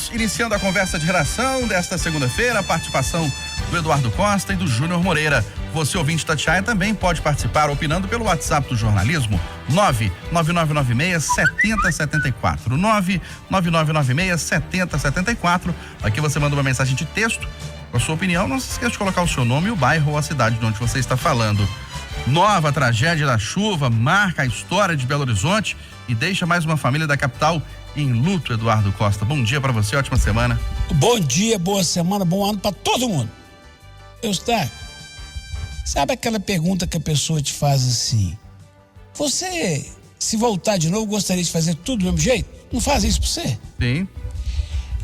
Estamos iniciando a conversa de redação desta segunda-feira, a participação do Eduardo Costa e do Júnior Moreira. Você, ouvinte da Itatiaia, também pode participar opinando pelo WhatsApp do jornalismo 99996-7074. 99996-7074. Aqui você manda uma mensagem de texto com a sua opinião. Não se esqueça de colocar o seu nome, o bairro ou a cidade de onde você está falando. Nova tragédia da chuva marca a história de Belo Horizonte e deixa mais uma família da capital em luto. Eduardo Costa, bom dia para você, ótima semana. Bom dia, boa semana, bom ano para todo mundo. Eustáquio, sabe aquela pergunta que a pessoa te faz assim: você, se voltar de novo, gostaria de fazer tudo do mesmo jeito? Não faz isso pra você? Sim.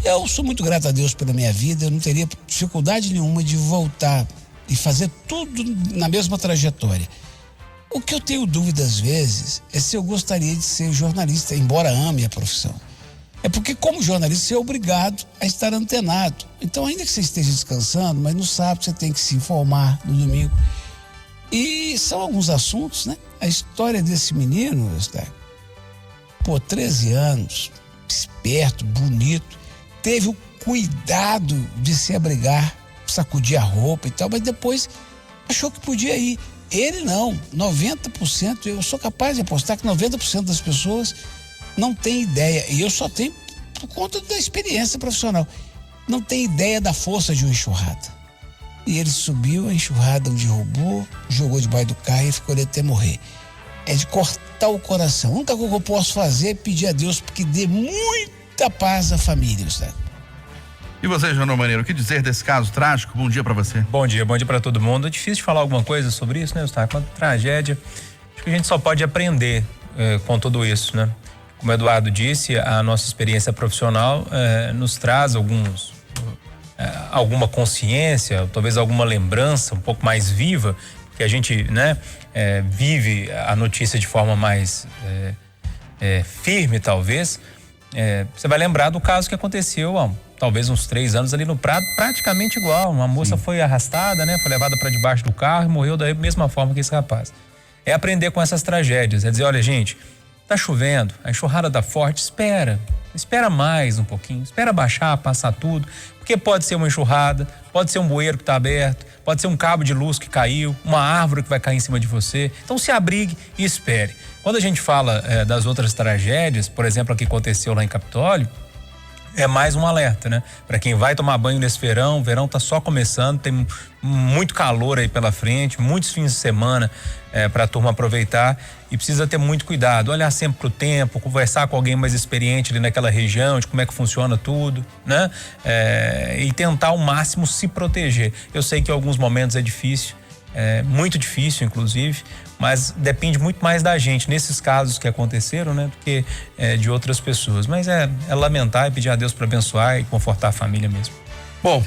Eu sou muito grato a Deus pela minha vida, eu não teria dificuldade nenhuma de voltar e fazer tudo na mesma trajetória. O que eu tenho dúvida às vezes é se eu gostaria de ser jornalista, embora ame a profissão. É porque, como jornalista, você é obrigado a estar antenado. Então, ainda que você esteja descansando, mas no sábado você tem que se informar, no domingo. E são alguns assuntos, né? A história desse menino, 13 anos, esperto, bonito, teve o cuidado de se abrigar, sacudir a roupa e tal, mas depois achou que podia ir. Ele não, 90%, eu sou capaz de apostar que 90% das pessoas não tem ideia, e eu só tenho por conta da experiência profissional, não tem ideia da força de uma enxurrada. E ele subiu a enxurrada onde roubou, jogou debaixo do carro e ficou ali até morrer. É de cortar o coração. A única coisa que eu posso fazer é pedir a Deus que dê muita paz à família, sabe? E você, Júnior Moreira, o que dizer desse caso trágico? Bom dia para você. Bom dia para todo mundo. É difícil de falar alguma coisa sobre isso, né, Eustáquio? Uma tragédia. Acho que a gente só pode aprender com tudo isso, né? Como o Eduardo disse, a nossa experiência profissional nos traz alguma consciência, talvez alguma lembrança um pouco mais viva, que a gente, né, vive a notícia de forma mais firme, talvez. Você vai lembrar do caso que aconteceu há talvez uns 3 anos ali no Prado, praticamente igual. Uma moça foi arrastada, né, foi levada para debaixo do carro e morreu da mesma forma que esse rapaz. É aprender com essas tragédias, é dizer, olha, gente, tá chovendo, a enxurrada tá forte, espera mais um pouquinho, espera baixar, passar tudo, porque pode ser uma enxurrada, pode ser um bueiro que tá aberto, pode ser um cabo de luz que caiu, uma árvore que vai cair em cima de você. Então se abrigue e espere. Quando a gente fala das outras tragédias, por exemplo, a que aconteceu lá em Capitólio, é mais um alerta, né? Para quem vai tomar banho nesse verão, o verão tá só começando, tem muito calor aí pela frente, muitos fins de semana para a turma aproveitar e precisa ter muito cuidado, olhar sempre pro tempo, conversar com alguém mais experiente ali naquela região, de como é que funciona tudo, né? E tentar ao máximo se proteger. Eu sei que em alguns momentos é difícil, muito difícil, inclusive, mas depende muito mais da gente nesses casos que aconteceram, né, do que de outras pessoas. Mas é lamentar e pedir a Deus para abençoar e confortar a família mesmo. Bom,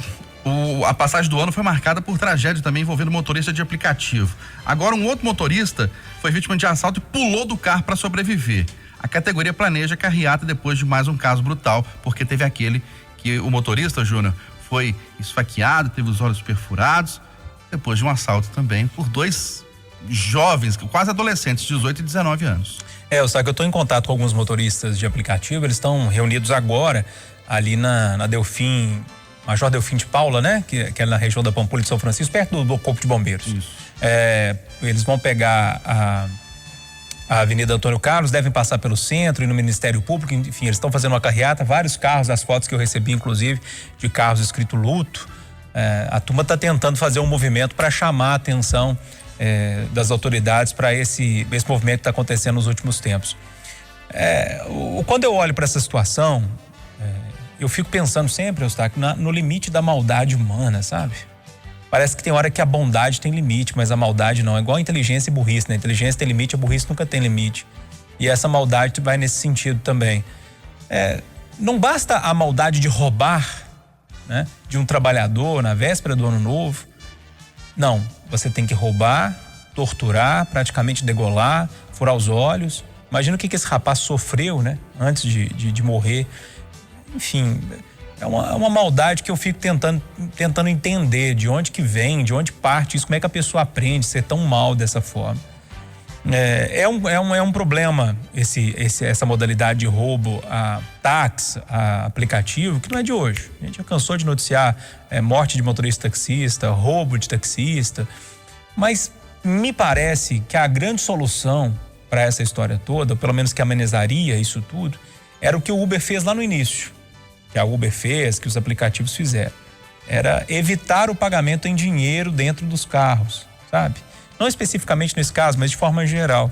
a passagem do ano foi marcada por tragédia também envolvendo motorista de aplicativo. Agora, um outro motorista foi vítima de assalto e pulou do carro para sobreviver. A categoria planeja carreata depois de mais um caso brutal, porque teve aquele que o motorista, Júnior, foi esfaqueado, teve os olhos perfurados, depois de um assalto também por 2 jovens, quase adolescentes, 18 e 19 anos. Só que eu estou em contato com alguns motoristas de aplicativo, eles estão reunidos agora ali na Delfim, Major Delfim de Paula, né? Que é na região da Pampulha de São Francisco, perto do Corpo de Bombeiros. Isso. Eles vão pegar a Avenida Antônio Carlos, devem passar pelo centro e no Ministério Público, enfim, eles estão fazendo uma carreata, vários carros, as fotos que eu recebi, inclusive, de carros escrito luto. A turma está tentando fazer um movimento para chamar a atenção das autoridades para esse movimento que está acontecendo nos últimos tempos. Quando eu olho para essa situação, eu fico pensando sempre, Eustáquio, no limite da maldade humana, sabe? Parece que tem hora que a bondade tem limite, mas a maldade não. É igual a inteligência e burrice, né? A inteligência tem limite, a burrice nunca tem limite. E essa maldade vai nesse sentido também. Não basta a maldade de roubar, né, de um trabalhador na véspera do ano novo. Não, você tem que roubar, torturar, praticamente degolar, furar os olhos. Imagina o que esse rapaz sofreu, né, antes de morrer. Enfim, é uma maldade que eu fico tentando entender de onde que vem, de onde parte isso, como é que a pessoa aprende a ser tão mal dessa forma. É um problema essa modalidade de roubo a táxi, a aplicativo, que não é de hoje. A gente já cansou de noticiar morte de motorista taxista, roubo de taxista, mas me parece que a grande solução para essa história toda, ou pelo menos que amenizaria isso tudo, era o que o Uber fez lá no início, que a Uber fez, que os aplicativos fizeram. Era evitar o pagamento em dinheiro dentro dos carros, sabe? Não especificamente nesse caso, mas de forma geral.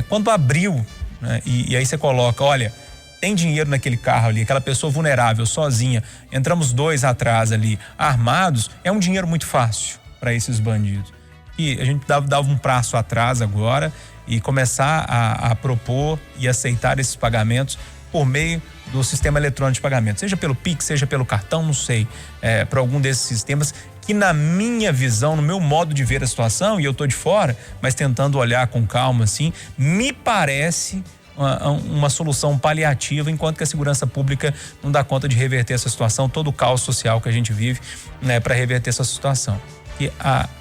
Quando abriu, né, e aí você coloca, olha, tem dinheiro naquele carro ali, aquela pessoa vulnerável, sozinha, entramos 2 atrás ali, armados, é um dinheiro muito fácil para esses bandidos. E a gente dava um passo atrás agora e começar a propor e aceitar esses pagamentos por meio do sistema eletrônico de pagamento, seja pelo Pix, seja pelo cartão, não sei, para algum desses sistemas que, na minha visão, no meu modo de ver a situação, e eu tô de fora, mas tentando olhar com calma assim, me parece uma solução paliativa, enquanto que a segurança pública não dá conta de reverter essa situação, todo o caos social que a gente vive, né, para reverter essa situação. E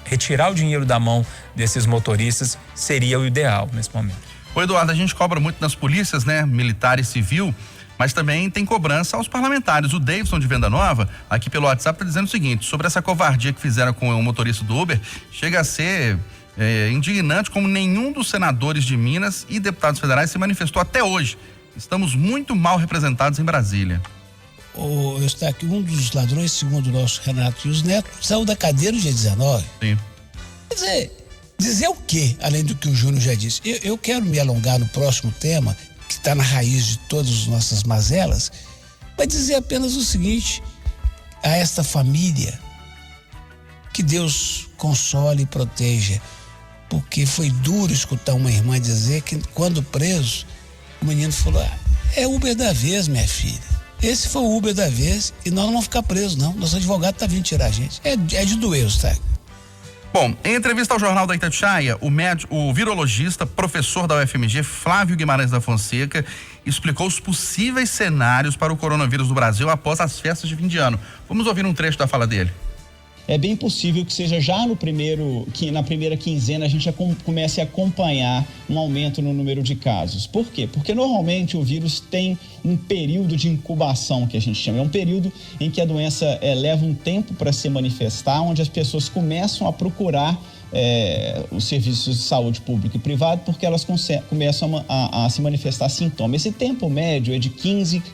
retirar o dinheiro da mão desses motoristas seria o ideal nesse momento. Ô Eduardo, a gente cobra muito nas polícias, né, militar e civil, mas também tem cobrança aos parlamentares. O Davidson de Venda Nova, aqui pelo WhatsApp, está dizendo o seguinte, sobre essa covardia que fizeram com o motorista do Uber, chega a ser indignante como nenhum dos senadores de Minas e deputados federais se manifestou até hoje. Estamos muito mal representados em Brasília. Eu estou aqui, um dos ladrões, segundo o nosso Renato Rios Neto, saiu da cadeia no dia 19. Sim. Quer dizer o quê, além do que o Júnior já disse? Eu quero me alongar no próximo tema, que está na raiz de todas as nossas mazelas, vai dizer apenas o seguinte a esta família: que Deus console e proteja, porque foi duro escutar uma irmã dizer que, quando preso, o menino falou: é Uber da vez, minha filha. Esse foi o Uber da vez e nós não vamos ficar presos, não. Nosso advogado tá vindo tirar a gente. É de doer, tá? Bom, em entrevista ao Jornal da Itatiaia, o virologista, professor da UFMG, Flávio Guimarães da Fonseca, explicou os possíveis cenários para o coronavírus no Brasil após as festas de fim de ano. Vamos ouvir um trecho da fala dele. É bem possível que seja já na primeira quinzena a gente já comece a acompanhar um aumento no número de casos. Por quê? Porque normalmente o vírus tem um período de incubação, que a gente chama. É um período em que a doença leva um tempo para se manifestar, onde as pessoas começam a procurar os serviços de saúde público e privado, porque elas começam a se manifestar sintomas. Esse tempo médio é de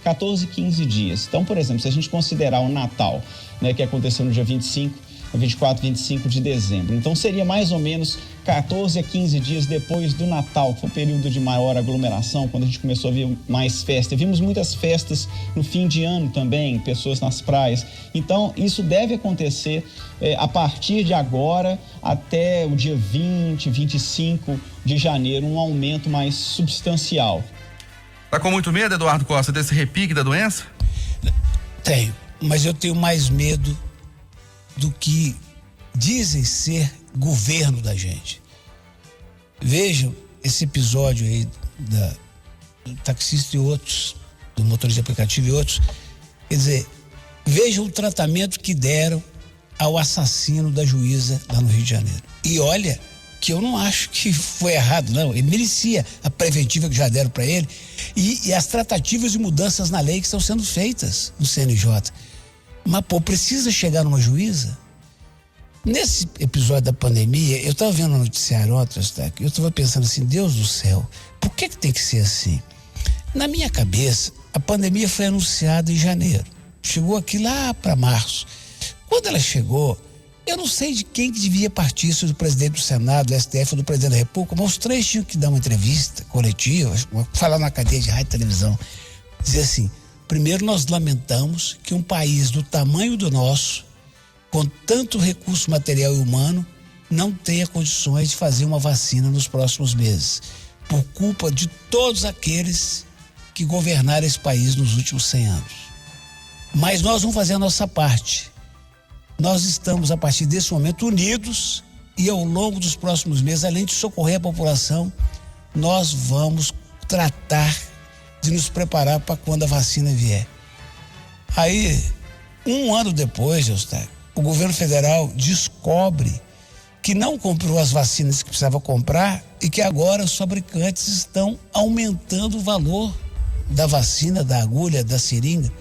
14, 15 dias. Então, por exemplo, se a gente considerar o Natal, né, que aconteceu no dia 24, 25 de dezembro. Então, seria mais ou menos 14 a 15 dias depois do Natal, que foi um período de maior aglomeração, quando a gente começou a ver mais festas. Vimos muitas festas no fim de ano também, pessoas nas praias. Então, isso deve acontecer a partir de agora até o dia 20, 25 de janeiro, um aumento mais substancial. Tá com muito medo, Eduardo Costa, desse repique da doença? Tenho, mas eu tenho mais medo do que dizem ser governo da gente. Vejam esse episódio aí do taxista e outros, do motorista de aplicativo e outros. Quer dizer, vejam o tratamento que deram ao assassino da juíza lá no Rio de Janeiro. E olha que eu não acho que foi errado, não. Ele merecia a preventiva que já deram para ele e as tratativas de mudanças na lei que estão sendo feitas no CNJ. Mas, precisa chegar numa juíza? Nesse episódio da pandemia, eu estava vendo no noticiário ontem, eu estava pensando assim, Deus do céu, por que tem que ser assim? Na minha cabeça, a pandemia foi anunciada em janeiro. Chegou aqui lá para março. Quando ela chegou, eu não sei de quem que devia partir, se do presidente do Senado, do STF ou do presidente da República, mas os três tinham que dar uma entrevista coletiva, falar na cadeia de rádio e televisão, dizer assim: primeiro, nós lamentamos que um país do tamanho do nosso, com tanto recurso material e humano, não tenha condições de fazer uma vacina nos próximos meses, por culpa de todos aqueles que governaram esse país nos últimos 100 anos. Mas nós vamos fazer a nossa parte. Nós estamos, a partir desse momento, unidos e, ao longo dos próximos meses, além de socorrer a população, nós vamos tratar de nos preparar para quando a vacina vier. Aí, um ano depois, Eustáquio, o governo federal descobre que não comprou as vacinas que precisava comprar e que agora os fabricantes estão aumentando o valor da vacina, da agulha, da seringa.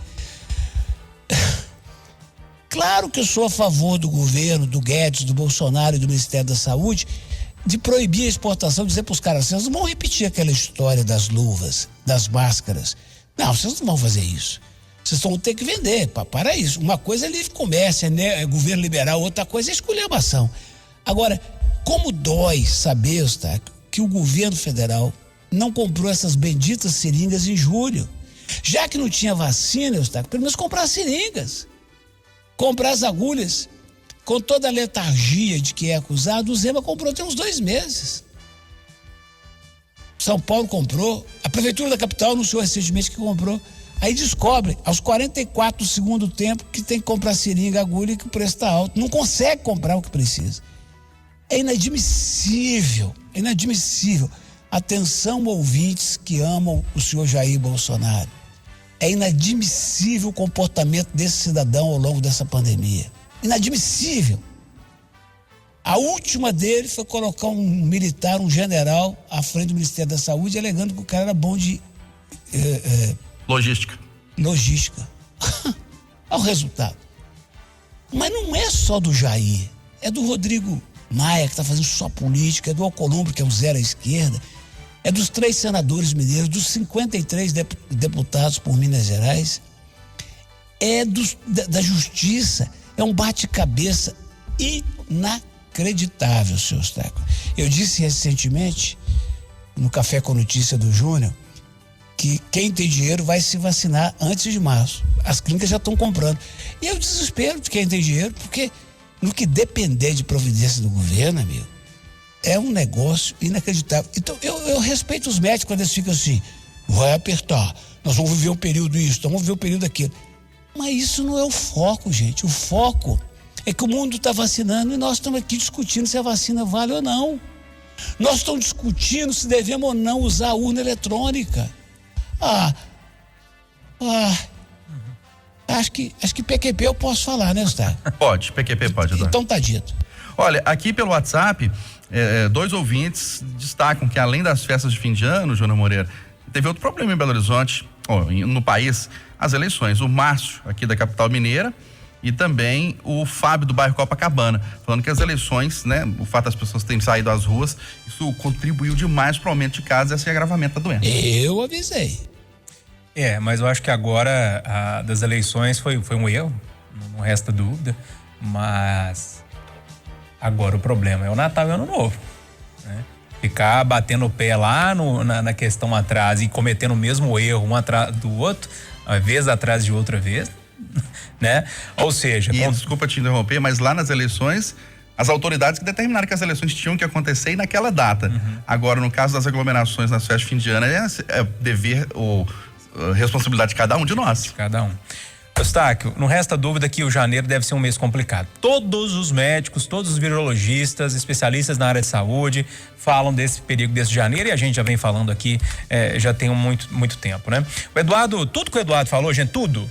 Claro que eu sou a favor do governo, do Guedes, do Bolsonaro e do Ministério da Saúde de proibir a exportação, dizer para os caras, vocês não vão repetir aquela história das luvas, das máscaras. Não, vocês não vão fazer isso. Vocês vão ter que vender, para isso. Uma coisa é livre comércio, é governo liberal, outra coisa é esculhambação. Agora, como dói saber, Eustáquio, que o governo federal não comprou essas benditas seringas em julho. Já que não tinha vacina, Eustáquio, pelo menos comprar as seringas. Comprar as agulhas. Com toda a letargia de que é acusado, o Zema comprou tem uns 2 meses. São Paulo comprou, a prefeitura da capital anunciou recentemente que comprou. Aí descobre, aos 44 do segundo tempo, que tem que comprar seringa, agulha e que o preço está alto. Não consegue comprar o que precisa. É inadmissível, é inadmissível. Atenção, ouvintes que amam o senhor Jair Bolsonaro. É inadmissível o comportamento desse cidadão ao longo dessa pandemia. Inadmissível. A última dele foi colocar um militar, um general, à frente do Ministério da Saúde, alegando que o cara era bom de logística. Olha o resultado. Mas não é só do Jair, é do Rodrigo Maia, que está fazendo só política, é do Alcolumbre, que é um zero à esquerda, é dos 3 senadores mineiros, dos 53 deputados por Minas Gerais, é da Justiça, é um bate-cabeça inacreditável, senhor Eustáquio. Eu disse recentemente, no Café com Notícia do Júnior, que quem tem dinheiro vai se vacinar antes de março. As clínicas já estão comprando. E eu desespero de quem tem dinheiro, porque no que depender de providência do governo, amigo, é um negócio inacreditável. Então, eu respeito os médicos quando eles ficam assim, vai apertar, nós vamos viver um período isso, vamos viver um período aquilo. Mas isso não é o foco, gente. O foco é que o mundo está vacinando e nós estamos aqui discutindo se a vacina vale ou não. Nós estamos discutindo se devemos ou não usar a urna eletrônica. Acho que PQP eu posso falar, né, Eustáquio? Pode, PQP pode, Eduardo. Então tá dito. Olha, aqui pelo WhatsApp, 2 ouvintes destacam que além das festas de fim de ano, Júnior Moreira, teve outro problema em Belo Horizonte, no país, as eleições. O Márcio, aqui da capital mineira, e também o Fábio do bairro Copacabana, falando que as eleições, né, o fato das pessoas terem saído às ruas, isso contribuiu demais para o aumento de casos e esse agravamento da doença. Eu avisei. Mas eu acho que agora das eleições foi um erro, não resta dúvida, mas agora o problema é o Natal e o Ano Novo, né? Ficar batendo o pé lá na questão atrás e cometendo o mesmo erro um atrás do outro, uma vez atrás de outra vez, né? Ou seja... Desculpa te interromper, mas lá nas eleições, as autoridades que determinaram que as eleições tinham que acontecer naquela data. Uhum. Agora, no caso das aglomerações nas festas de fim de ano, é dever ou responsabilidade de cada um de nós. De cada um. Eustáquio, não resta dúvida que o janeiro deve ser um mês complicado. Todos os médicos, todos os virologistas, especialistas na área de saúde falam desse perigo desse janeiro e a gente já vem falando aqui já tem muito tempo, né? O Eduardo, tudo que o Eduardo falou, gente, tudo,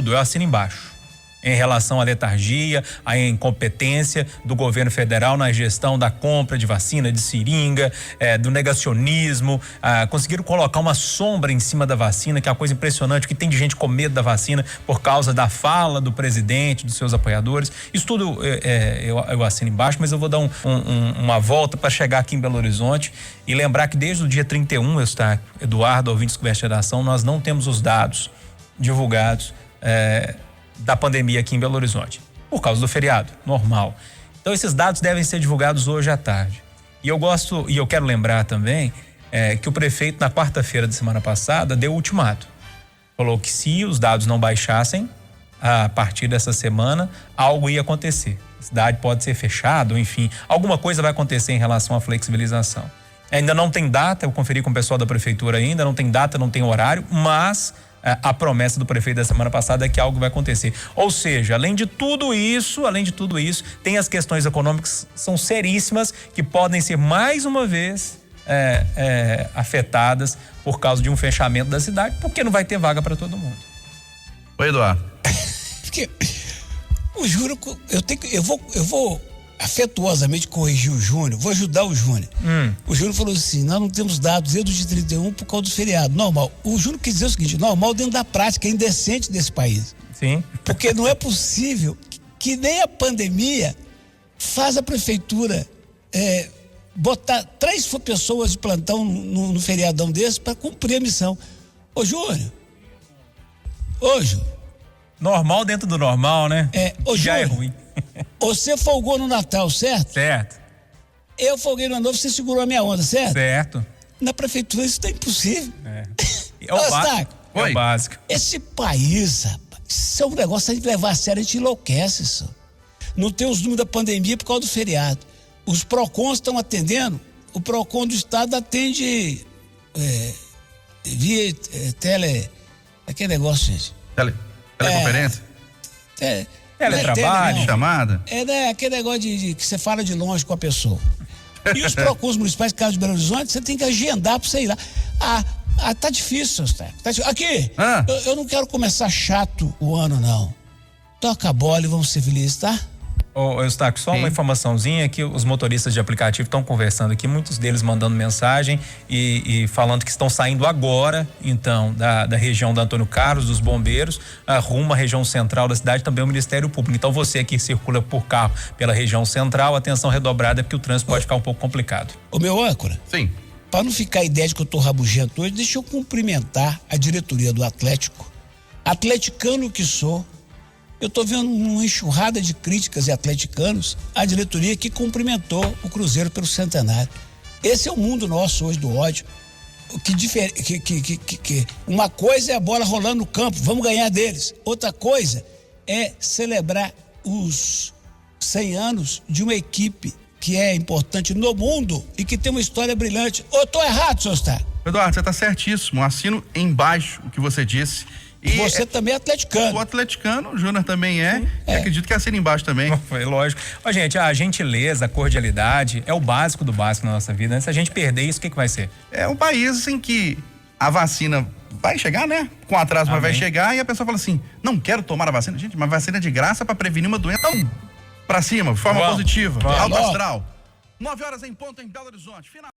eu assino embaixo. Em relação à letargia, à incompetência do governo federal na gestão da compra de vacina, de seringa, do negacionismo, conseguiram colocar uma sombra em cima da vacina, que é uma coisa impressionante, que tem de gente com medo da vacina por causa da fala do presidente, dos seus apoiadores. Isso tudo eu assino embaixo, mas eu vou dar uma volta para chegar aqui em Belo Horizonte e lembrar que desde o dia 31, Eduardo, ouvintes do Conversa de Geração, nós não temos os dados divulgados da pandemia aqui em Belo Horizonte, por causa do feriado, normal. Então esses dados devem ser divulgados hoje à tarde. E eu quero lembrar também que o prefeito na quarta-feira da semana passada deu ultimato. Falou que se os dados não baixassem, a partir dessa semana, algo ia acontecer. A cidade pode ser fechada, enfim, alguma coisa vai acontecer em relação à flexibilização. Ainda não tem data, eu conferi com o pessoal da prefeitura ainda, não tem data, não tem horário, mas a promessa do prefeito da semana passada é que algo vai acontecer. Ou seja, além de tudo isso, tem as questões econômicas que são seríssimas, que podem ser mais uma vez afetadas por causa de um fechamento da cidade, porque não vai ter vaga para todo mundo. Oi, Eduardo. Porque eu juro que eu vou afetuosamente corrigir o Júnior, vou ajudar o Júnior. O Júnior falou assim, nós não temos dados desde de 31 por causa do feriado. Normal. O Júnior quis dizer o seguinte, normal dentro da prática, é indecente desse país. Sim. Porque não é possível que nem a pandemia faz a prefeitura botar 3 pessoas de plantão no feriadão desse para cumprir a missão. Ô Júnior, Normal dentro do normal, né? Já é ruim. Você folgou no Natal, certo? Certo. Eu folguei no Ano Novo, você segurou a minha onda, certo? Certo. Na prefeitura isso tá impossível. É o básico. É o básico. Esse país, rapaz, isso é um negócio a gente levar a sério, a gente enlouquece isso. Não tem os números da pandemia por causa do feriado. Os PROCONs estão atendendo, o PROCON do Estado atende via aquele negócio, gente. Teleconferência? Teletrabalho. Chamada? Aquele negócio de que você fala de longe com a pessoa. E os PROCONs municipais, caso de Belo Horizonte, você tem que agendar pra você ir lá. Tá difícil, Eustáquio. Aqui, eu não quero começar chato o ano, não. Toca a bola e vamos ser felizes, tá? Ô, Eustáquio, só uma informaçãozinha que os motoristas de aplicativo estão conversando aqui, muitos deles mandando mensagem e falando que estão saindo agora, então, da região da Antônio Carlos, dos bombeiros, rumo à região central da cidade, também o Ministério Público. Então, você que circula por carro pela região central, atenção redobrada, porque o trânsito pode ficar um pouco complicado. Ô, meu âncora. Sim. Para não ficar a ideia de que eu tô rabugento hoje, deixa eu cumprimentar a diretoria do Atlético. Atleticano que sou, eu tô vendo uma enxurrada de críticas e atleticanos à diretoria que cumprimentou o Cruzeiro pelo centenário. Esse é o mundo nosso hoje do ódio. Uma coisa é a bola rolando no campo, vamos ganhar deles. Outra coisa é celebrar os 100 anos de uma equipe que é importante no mundo e que tem uma história brilhante. Ou eu tô errado, senhor Eustáquio? Eduardo, você tá certíssimo. Assino embaixo o que você disse. E você também é atleticano. O atleticano, o Júnior também é. E acredito que assina embaixo também. Foi lógico. Ó, gente, a gentileza, a cordialidade é o básico do básico na nossa vida. Se a gente perder isso, o que vai ser? É um país em que a vacina vai chegar, né? Com atraso, mas vai chegar e a pessoa fala assim, não quero tomar a vacina. Gente, uma vacina de graça para prevenir uma doença. Então, pra cima, de forma positiva. Alto astral. 9 horas em ponto em Belo Horizonte. Final.